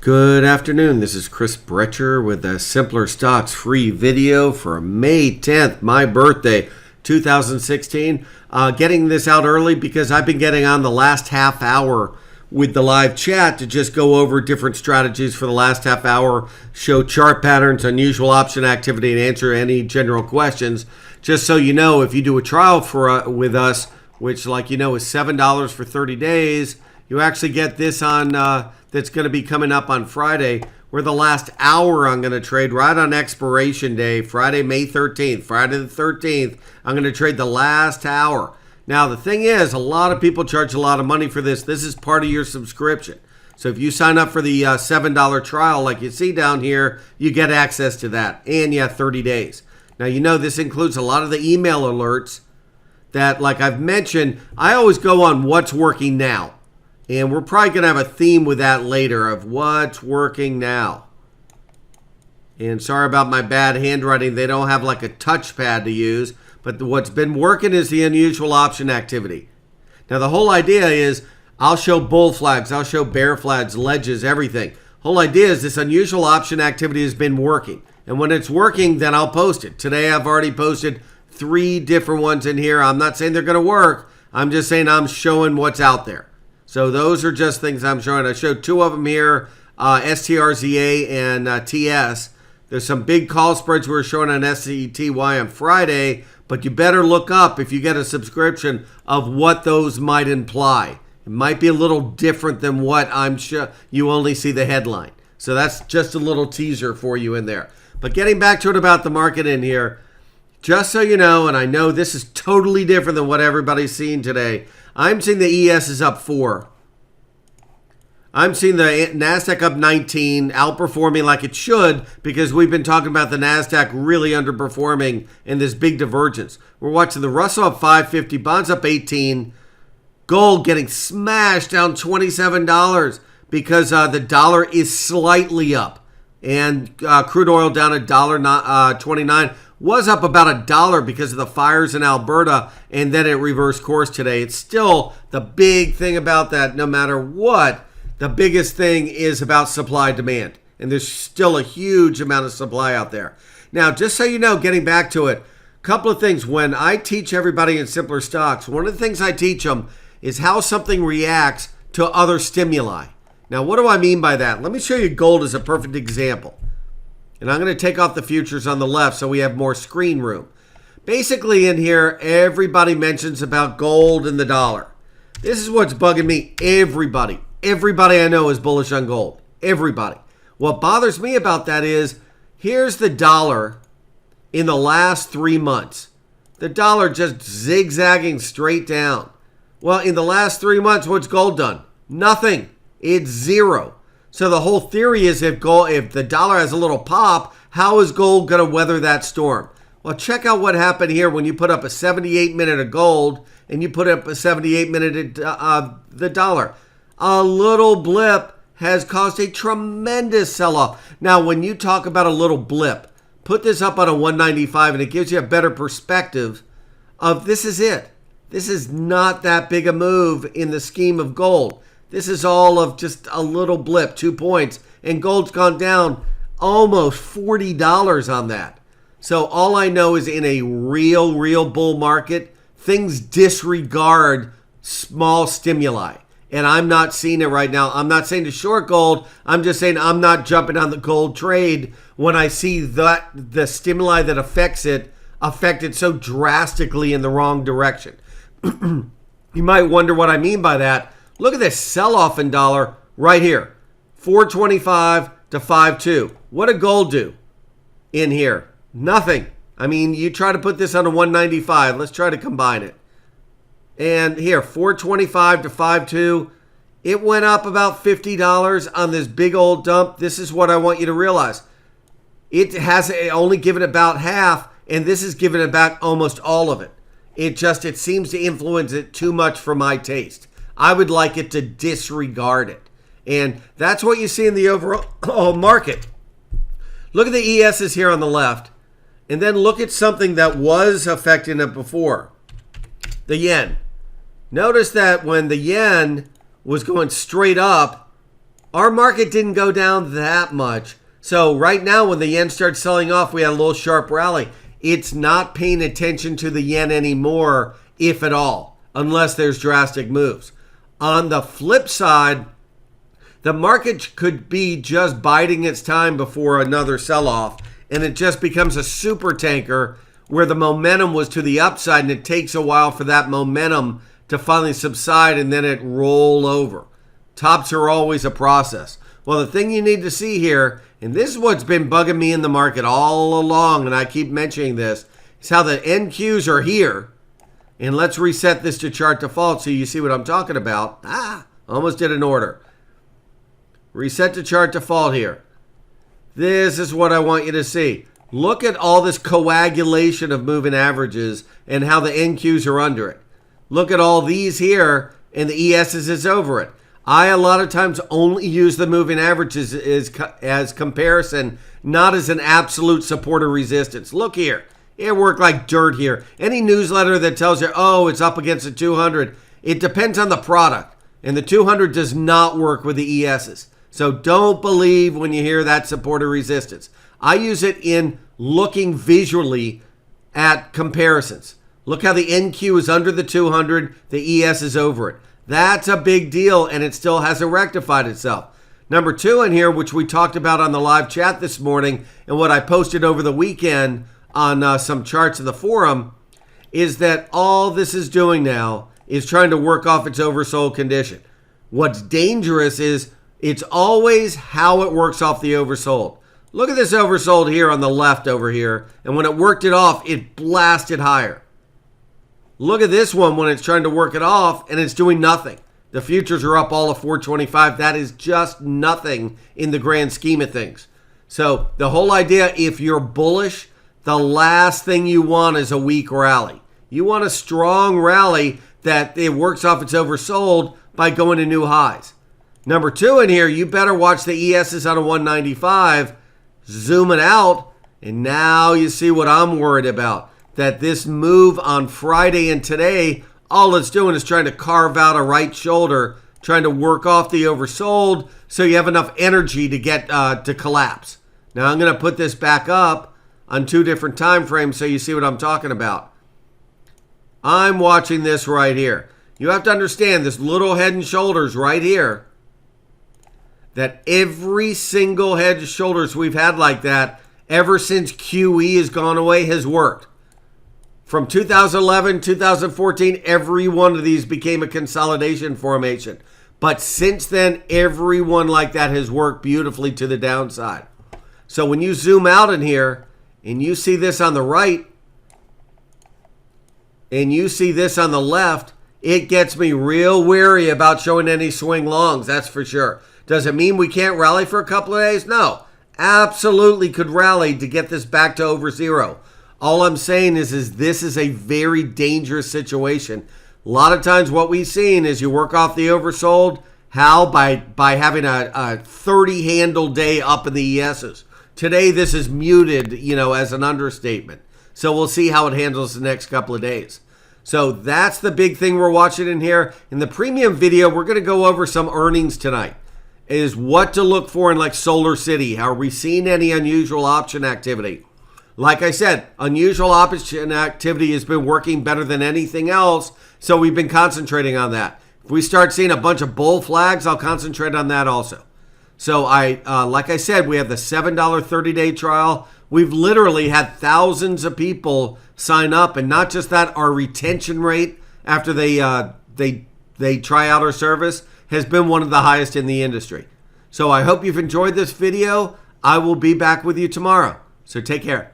Good afternoon. This is Chris Brecher with a Simpler Stocks free video for May 10th, my birthday, 2016. Getting this out early because I've been getting on the last half hour with the live chat to just go over different strategies for the last half hour, show chart patterns, unusual option activity, and answer any general questions. Just so you know, if you do a trial with us, which like you know is $7 for 30 days, you actually get this on that's going to be coming up on Friday, where the last hour I'm going to trade right on expiration day, Friday, May 13th. Friday the 13th, I'm going to trade the last hour. Now, the thing is, a lot of people charge a lot of money for this. This is part of your subscription. So if you sign up for the $7 trial, like you see down here, you get access to that. And yeah, 30 days. Now, you know, this includes a lot of the email alerts that, like I've mentioned, I always go on what's working now. And we're probably going to have a theme with that later of what's working now. And sorry about my bad handwriting. They don't have like a touchpad to use. But what's been working is the unusual option activity. Now, the whole idea is I'll show bull flags. I'll show bear flags, ledges, everything. Whole idea is this unusual option activity has been working. And when it's working, then I'll post it. Today, I've already posted 3 different ones in here. I'm not saying they're going to work. I'm just saying I'm showing what's out there. So those are just things I'm showing. I showed 2 of them here, STRZA and TS. There's some big call spreads we're showing on SCTY on Friday, but you better look up if you get a subscription of what those might imply. It might be a little different than what I'm sure you only see the headline. So that's just a little teaser for you in there. But getting back to it about the market in here, just so you know, and I know this is totally different than what everybody's seeing today, I'm seeing the ES is up 4. I'm seeing the NASDAQ up 19, outperforming like it should, because we've been talking about the NASDAQ really underperforming in this big divergence. We're watching the Russell up 550, bonds up 18, gold getting smashed down $27 because the dollar is slightly up, and crude oil down $1.29. Was up about $1 because of the fires in Alberta, and then it reversed course today. It's still the big thing about that, no matter what, the biggest thing is about supply demand. And there's still a huge amount of supply out there. Now, just so you know, getting back to it, a couple of things. When I teach everybody in Simpler Stocks, one of the things I teach them is how something reacts to other stimuli. Now, what do I mean by that? Let me show you gold as a perfect example. And I'm going to take off the futures on the left so we have more screen room. Basically in here, everybody mentions about gold and the dollar. This is what's bugging me. Everybody I know is bullish on gold. Everybody. What bothers me about that is, here's the dollar in the last 3 months. The dollar just zigzagging straight down. Well, in the last 3 months, what's gold done? Nothing. It's 0. So the whole theory is if the dollar has a little pop, how is gold going to weather that storm? Well, check out what happened here when you put up a 78-minute of gold and you put up a 78-minute of the dollar. A little blip has caused a tremendous sell-off. Now, when you talk about a little blip, put this up on a 195 and it gives you a better perspective of this is it. This is not that big a move in the scheme of gold. This is all of just a little blip, 2 points, and gold's gone down almost $40 on that. So all I know is in a real bull market, things disregard small stimuli. And I'm not seeing it right now. I'm not saying to short gold. I'm just saying I'm not jumping on the gold trade when I see that the stimuli that affects it affected so drastically in the wrong direction. You might wonder what I mean by that. Look at this sell-off in dollar right here. 425 to 5.2. What did gold do in here? Nothing. I mean, you try to put this on a 195. Let's try to combine it. And here, 425 to 5.2. It went up about $50 on this big old dump. This is what I want you to realize. It has only given about half, and this is giving it back almost all of it. It seems to influence it too much for my taste. I would like it to disregard it. And that's what you see in the overall market. Look at the ESs here on the left. And then look at something that was affecting it before. The yen. Notice that when the yen was going straight up, our market didn't go down that much. So right now when the yen starts selling off, we had a little sharp rally. It's not paying attention to the yen anymore, if at all, unless there's drastic moves. On the flip side, the market could be just biding its time before another sell-off, and it just becomes a super tanker where the momentum was to the upside, and it takes a while for that momentum to finally subside and then it roll over. Tops are always a process. Well, the thing you need to see here, and this is what's been bugging me in the market all along, and I keep mentioning this, is how the NQs are here. And let's reset this to chart default so you see what I'm talking about. Almost did an order. Reset to chart default here. This is what I want you to see. Look at all this coagulation of moving averages and how the NQs are under it. Look at all these here, and the ESs is over it. I, a lot of times, only use the moving averages as comparison, not as an absolute support or resistance. Look here. It worked like dirt here. Any newsletter that tells you, oh, it's up against the 200, it depends on the product. And the 200 does not work with the ESs. So don't believe when you hear that support or resistance. I use it in looking visually at comparisons. Look how the NQ is under the 200, the ES is over it. That's a big deal, and it still hasn't rectified itself. Number two in here, which we talked about on the live chat this morning, and what I posted over the weekend on some charts of the forum, is that all this is doing now is trying to work off its oversold condition. What's dangerous is it's always how it works off the oversold. Look at this oversold here on the left over here, and when it worked it off, it blasted higher. Look at this one when it's trying to work it off, and it's doing nothing. The futures are up all of 425. That is just nothing in the grand scheme of things. So the whole idea, if you're bullish, the last thing you want is a weak rally. You want a strong rally that it works off its oversold by going to new highs. Number two in here, you better watch the ESs on a 195, zoom it out, and now you see what I'm worried about. That this move on Friday and today, all it's doing is trying to carve out a right shoulder, trying to work off the oversold so you have enough energy to get to collapse. Now I'm going to put this back up on two different time frames so you see what I'm talking about. I'm watching this right here. You have to understand this little head and shoulders right here, that every single head and shoulders we've had like that ever since QE has gone away has worked. From 2011, 2014, every one of these became a consolidation formation. But since then, every one like that has worked beautifully to the downside. So when you zoom out in here and you see this on the right and you see this on the left, it gets me real wary about showing any swing longs, that's for sure. Does it mean we can't rally for a couple of days? No. Absolutely could rally to get this back to over zero. All I'm saying is this is a very dangerous situation. A lot of times what we've seen is you work off the oversold. How? By having a 30 handle day up in the ESs. Today this is muted, as an understatement. So we'll see how it handles the next couple of days. So that's the big thing we're watching in here. In the premium video, we're going to go over some earnings tonight. Is what to look for in like Solar City. Are we seeing any unusual option activity? Like I said, unusual option activity has been working better than anything else, so we've been concentrating on that. If we start seeing a bunch of bull flags, I'll concentrate on that also. So like I said, we have the $7 30-day trial. We've literally had thousands of people sign up, and not just that, our retention rate after they try out our service has been one of the highest in the industry. So I hope you've enjoyed this video. I will be back with you tomorrow. So take care.